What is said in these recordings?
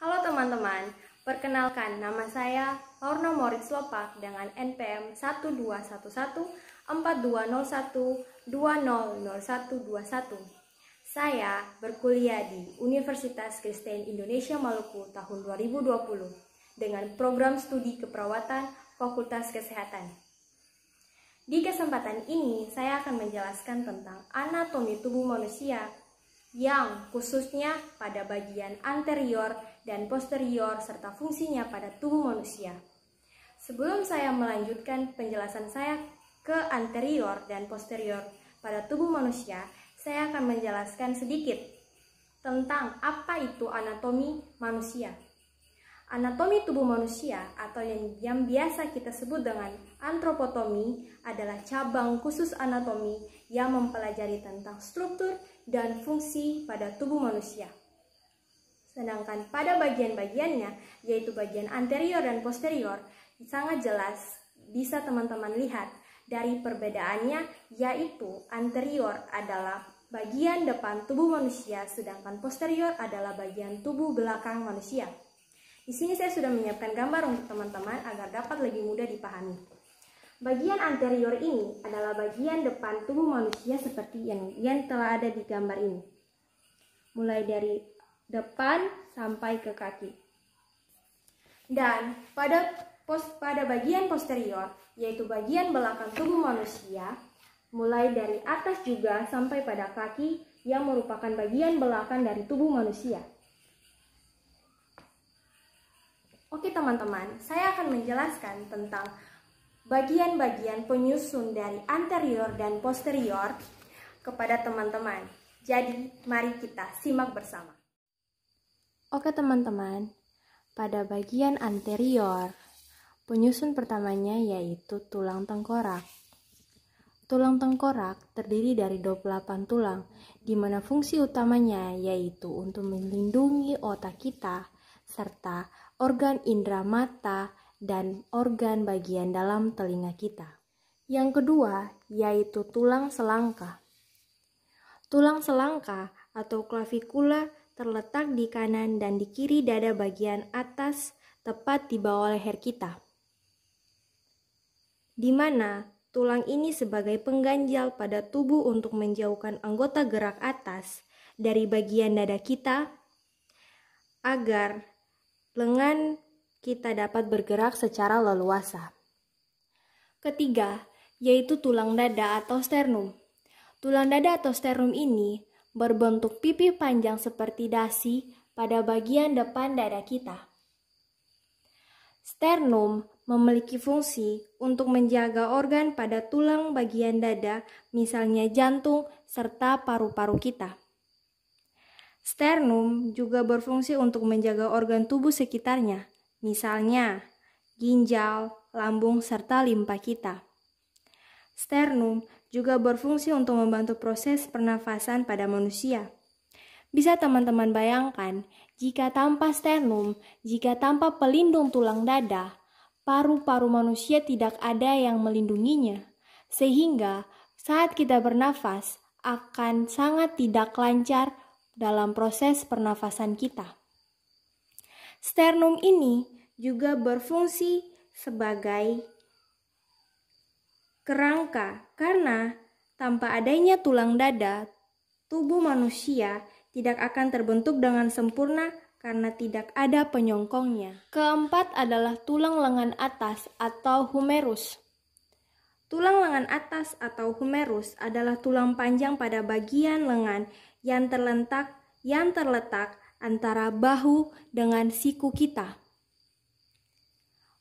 Halo teman-teman, perkenalkan nama saya Lorna Moritz Lopak dengan NPM 12114201200121. Saya berkuliah di Universitas Kristen Indonesia Maluku tahun 2020 dengan program studi keperawatan Fakultas Kesehatan. Di kesempatan ini saya akan menjelaskan tentang anatomi tubuh manusia yang khususnya pada bagian anterior dan posterior serta fungsinya pada tubuh manusia. Sebelum saya melanjutkan penjelasan saya ke anterior dan posterior pada tubuh manusia, saya akan menjelaskan sedikit tentang apa itu anatomi manusia. Anatomi tubuh manusia atau yang biasa kita sebut dengan antropotomi adalah cabang khusus anatomi yang mempelajari tentang struktur dan fungsi pada tubuh manusia. Sedangkan pada bagian-bagiannya, yaitu bagian anterior dan posterior, sangat jelas bisa teman-teman lihat dari perbedaannya, yaitu anterior adalah bagian depan tubuh manusia, sedangkan posterior adalah bagian tubuh belakang manusia. Di sini saya sudah menyiapkan gambar untuk teman-teman agar dapat lebih mudah dipahami. Bagian anterior ini adalah bagian depan tubuh manusia seperti yang telah ada di gambar ini. Mulai dari depan sampai ke kaki. Dan pada bagian posterior, yaitu bagian belakang tubuh manusia, mulai dari atas juga sampai pada kaki yang merupakan bagian belakang dari tubuh manusia. Oke teman-teman, saya akan menjelaskan tentang bagian-bagian penyusun dari anterior dan posterior kepada teman-teman. Jadi, mari kita simak bersama. Oke teman-teman, pada bagian anterior, penyusun pertamanya yaitu tulang tengkorak. Tulang tengkorak terdiri dari 28 tulang, di mana fungsi utamanya yaitu untuk melindungi otak kita, serta organ indera mata dan organ bagian dalam telinga kita. Yang kedua yaitu tulang selangka. Tulang selangka atau clavikula terletak di kanan dan di kiri dada bagian atas tepat di bawah leher kita, di mana tulang ini sebagai pengganjal pada tubuh untuk menjauhkan anggota gerak atas dari bagian dada kita agar lengan kita dapat bergerak secara leluasa. Ketiga, yaitu tulang dada atau sternum. Tulang dada atau sternum ini berbentuk pipi panjang seperti dasi pada bagian depan dada kita. Sternum memiliki fungsi untuk menjaga organ pada tulang bagian dada, misalnya jantung serta paru-paru kita. Sternum juga berfungsi untuk menjaga organ tubuh sekitarnya, misalnya ginjal, lambung, serta limpa kita. Sternum juga berfungsi untuk membantu proses pernafasan pada manusia. Bisa teman-teman bayangkan, jika tanpa sternum, jika tanpa pelindung tulang dada, paru-paru manusia tidak ada yang melindunginya, sehingga saat kita bernafas akan sangat tidak lancar dalam proses pernafasan kita. Sternum ini juga berfungsi sebagai kerangka karena tanpa adanya tulang dada, tubuh manusia tidak akan terbentuk dengan sempurna karena tidak ada penyongkongnya. Keempat adalah tulang lengan atas atau humerus. Tulang lengan atas atau humerus adalah tulang panjang pada bagian lengan yang terletak antara bahu dengan siku kita.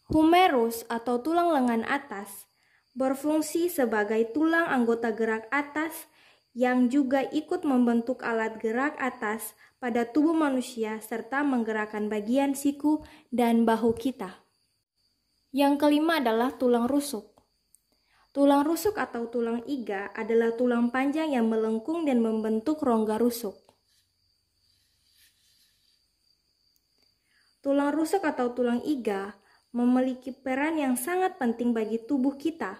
Humerus atau tulang lengan atas berfungsi sebagai tulang anggota gerak atas yang juga ikut membentuk alat gerak atas pada tubuh manusia serta menggerakkan bagian siku dan bahu kita. Yang kelima adalah tulang rusuk. Tulang rusuk atau tulang iga adalah tulang panjang yang melengkung dan membentuk rongga rusuk. Tulang rusuk atau tulang iga memiliki peran yang sangat penting bagi tubuh kita.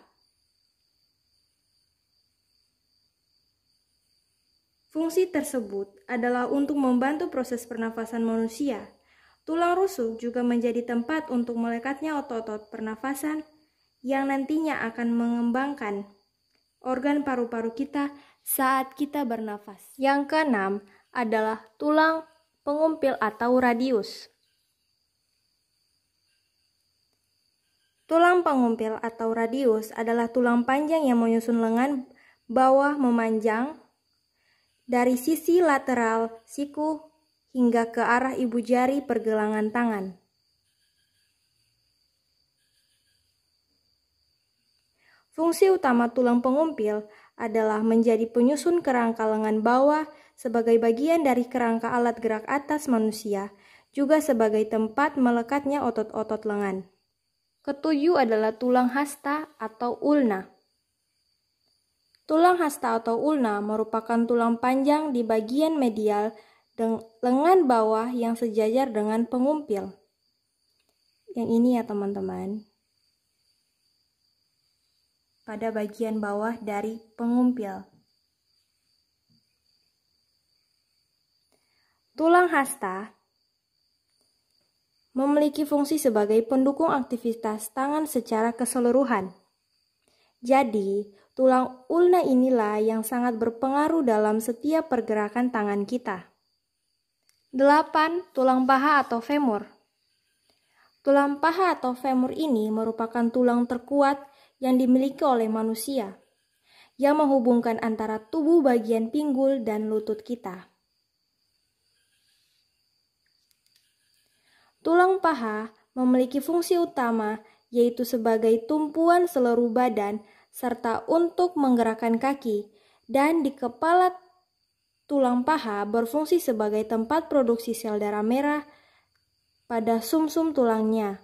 Fungsi tersebut adalah untuk membantu proses pernafasan manusia, Tulang rusuk juga menjadi tempat untuk melekatnya otot-otot pernafasan yang nantinya akan mengembangkan organ paru-paru kita saat kita bernafas. Yang keenam adalah tulang pengumpil atau radius. Tulang pengumpil atau radius adalah tulang panjang yang menyusun lengan bawah memanjang dari sisi lateral siku hingga ke arah ibu jari pergelangan tangan. Fungsi utama tulang pengumpil adalah menjadi penyusun kerangka lengan bawah sebagai bagian dari kerangka alat gerak atas manusia, juga sebagai tempat melekatnya otot-otot lengan. Ketujuh adalah tulang hasta atau ulna. Tulang hasta atau ulna merupakan tulang panjang di bagian medial lengan bawah yang sejajar dengan pengumpil. Yang ini ya teman-teman. Pada bagian bawah dari pengumpil. Tulang hasta memiliki fungsi sebagai pendukung aktivitas tangan secara keseluruhan. Jadi, tulang ulna inilah yang sangat berpengaruh dalam setiap pergerakan tangan kita. 8. Tulang paha atau femur. Tulang paha atau femur ini merupakan tulang terkuat yang dimiliki oleh manusia, yang menghubungkan antara tubuh bagian pinggul dan lutut kita. Tulang paha memiliki fungsi utama, yaitu sebagai tumpuan seluruh badan serta untuk menggerakkan kaki, dan di kepala tulang paha berfungsi sebagai tempat produksi sel darah merah pada sumsum tulangnya.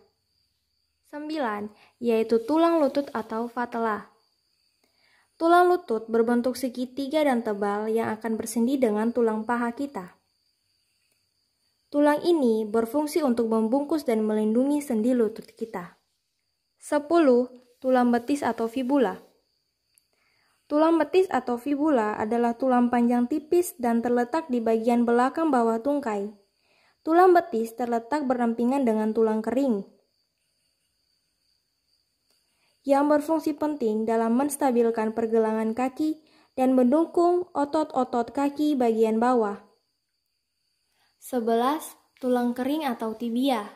9. Yaitu tulang lutut atau patella. Tulang lutut berbentuk segitiga dan tebal yang akan bersendi dengan tulang paha kita. Tulang ini berfungsi untuk membungkus dan melindungi sendi lutut kita. 10. Tulang betis atau fibula. Tulang betis atau fibula adalah tulang panjang tipis dan terletak di bagian belakang bawah tungkai. Tulang betis terletak berdampingan dengan tulang kering, yang berfungsi penting dalam menstabilkan pergelangan kaki dan mendukung otot-otot kaki bagian bawah. 11. Tulang kering atau tibia.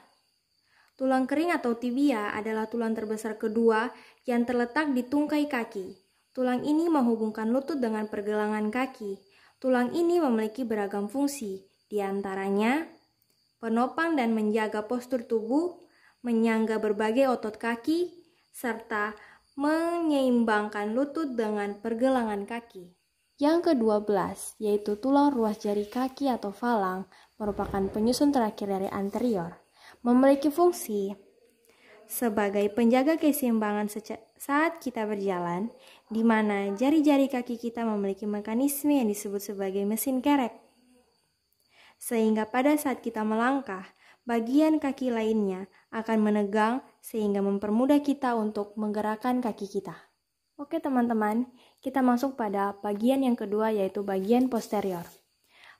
Tulang kering atau tibia adalah tulang terbesar kedua yang terletak di tungkai kaki. Tulang ini menghubungkan lutut dengan pergelangan kaki. Tulang ini memiliki beragam fungsi, di antaranya penopang dan menjaga postur tubuh, menyangga berbagai otot kaki, serta menyeimbangkan lutut dengan pergelangan kaki. Yang ke-12, yaitu tulang ruas jari kaki atau falang, merupakan penyusun terakhir dari anterior. Memiliki fungsi sebagai penjaga keseimbangan saat kita berjalan, di mana jari-jari kaki kita memiliki mekanisme yang disebut sebagai mesin kerek. Sehingga pada saat kita melangkah, bagian kaki lainnya akan menegang sehingga mempermudah kita untuk menggerakkan kaki kita. Oke teman-teman, kita masuk pada bagian yang kedua, yaitu bagian posterior.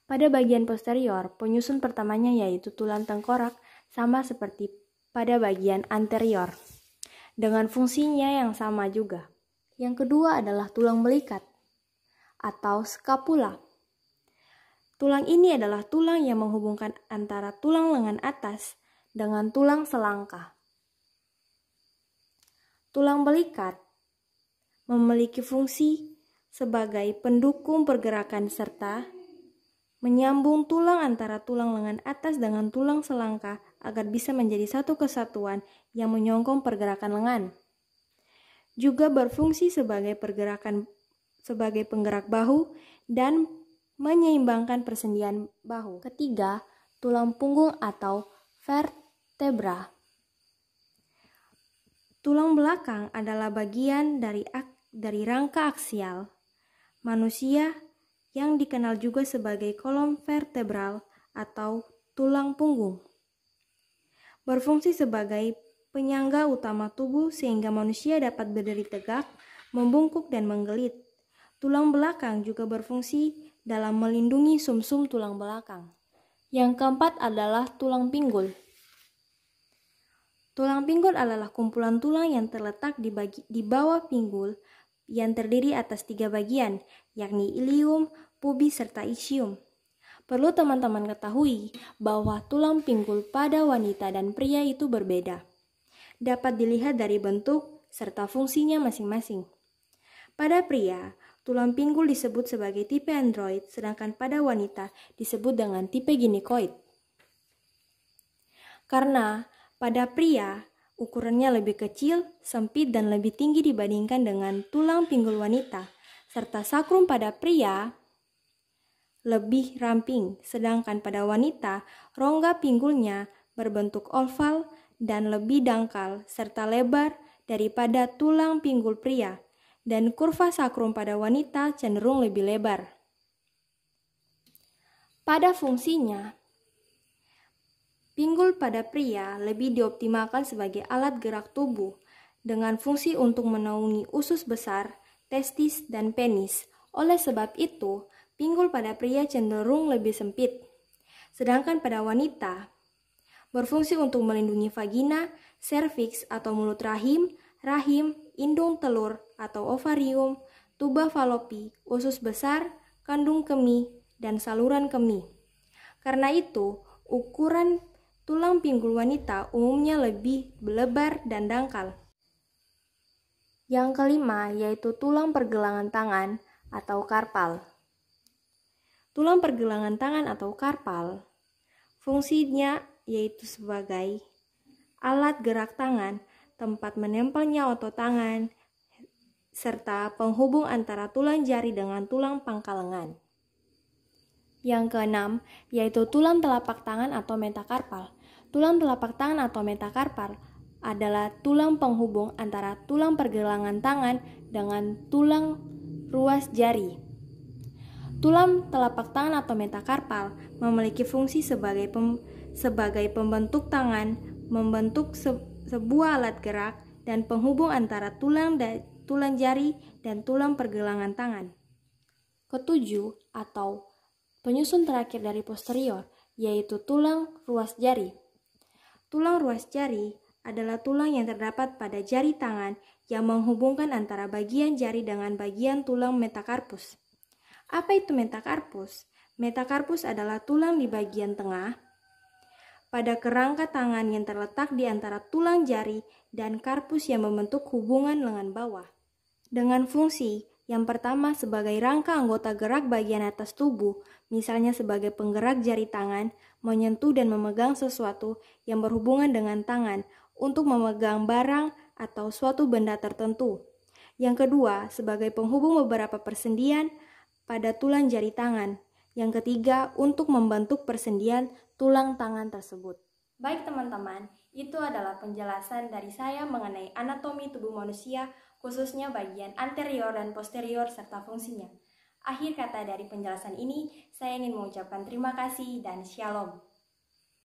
Pada bagian posterior, penyusun pertamanya yaitu tulang tengkorak, sama seperti pada bagian anterior, dengan fungsinya yang sama juga. Yang kedua adalah tulang belikat atau scapula. Tulang ini adalah tulang yang menghubungkan antara tulang lengan atas dengan tulang selangkah. Tulang belikat memiliki fungsi sebagai pendukung pergerakan serta menyambung tulang antara tulang lengan atas dengan tulang selangkah agar bisa menjadi satu kesatuan yang menyokong pergerakan lengan. Juga berfungsi sebagai penggerak bahu dan menyeimbangkan persendian bahu. Ketiga, tulang punggung atau vertebra. Tulang belakang adalah bagian dari rangka aksial manusia yang dikenal juga sebagai kolom vertebral atau tulang punggung. Berfungsi sebagai penyangga utama tubuh sehingga manusia dapat berdiri tegak, membungkuk dan menggelit. Tulang belakang juga berfungsi dalam melindungi sumsum tulang belakang. Yang keempat adalah tulang pinggul. Tulang pinggul adalah kumpulan tulang yang terletak di bawah pinggul yang terdiri atas 3 bagian, yakni ilium, pubis, serta ischium. Perlu teman-teman ketahui bahwa tulang pinggul pada wanita dan pria itu berbeda. Dapat dilihat dari bentuk serta fungsinya masing-masing. Pada pria, tulang pinggul disebut sebagai tipe android, sedangkan pada wanita disebut dengan tipe ginekoid. Karena pada pria, ukurannya lebih kecil, sempit, dan lebih tinggi dibandingkan dengan tulang pinggul wanita, serta sakrum pada pria lebih ramping, sedangkan pada wanita, rongga pinggulnya berbentuk oval dan lebih dangkal, serta lebar daripada tulang pinggul pria, dan kurva sakrum pada wanita cenderung lebih lebar. Pada fungsinya, pinggul pada pria lebih dioptimalkan sebagai alat gerak tubuh dengan fungsi untuk menaungi usus besar, testis, dan penis. Oleh sebab itu, pinggul pada pria cenderung lebih sempit. Sedangkan pada wanita, berfungsi untuk melindungi vagina, serviks atau mulut rahim, indung telur atau ovarium, tuba falopi, usus besar, kandung kemih, dan saluran kemih. Karena itu, ukuran tulang pinggul wanita umumnya lebih lebar dan dangkal. Yang kelima yaitu tulang pergelangan tangan atau karpal. Tulang pergelangan tangan atau karpal fungsinya yaitu sebagai alat gerak tangan, tempat menempelnya otot tangan, serta penghubung antara tulang jari dengan tulang pangkal lengan. Yang keenam, yaitu tulang telapak tangan atau metakarpal. Tulang telapak tangan atau metakarpal adalah tulang penghubung antara tulang pergelangan tangan dengan tulang ruas jari. Tulang telapak tangan atau metakarpal memiliki fungsi sebagai pembentuk tangan, membentuk sebuah alat gerak, dan penghubung antara tulang jari dan tulang pergelangan tangan. Ketujuh, atau penyusun terakhir dari posterior, yaitu tulang ruas jari. Tulang ruas jari adalah tulang yang terdapat pada jari tangan yang menghubungkan antara bagian jari dengan bagian tulang metakarpus. Apa itu metakarpus? Metakarpus adalah tulang di bagian tengah pada kerangka tangan yang terletak di antara tulang jari dan karpus yang membentuk hubungan lengan bawah. Dengan fungsi yang pertama sebagai rangka anggota gerak bagian atas tubuh, misalnya sebagai penggerak jari tangan, menyentuh dan memegang sesuatu yang berhubungan dengan tangan untuk memegang barang atau suatu benda tertentu. Yang kedua, sebagai penghubung beberapa persendian pada tulang jari tangan. Yang ketiga, untuk membentuk persendian tulang tangan tersebut. Baik teman-teman, itu adalah penjelasan dari saya mengenai anatomi tubuh manusia, khususnya bagian anterior dan posterior serta fungsinya. Akhir kata dari penjelasan ini, saya ingin mengucapkan terima kasih dan shalom.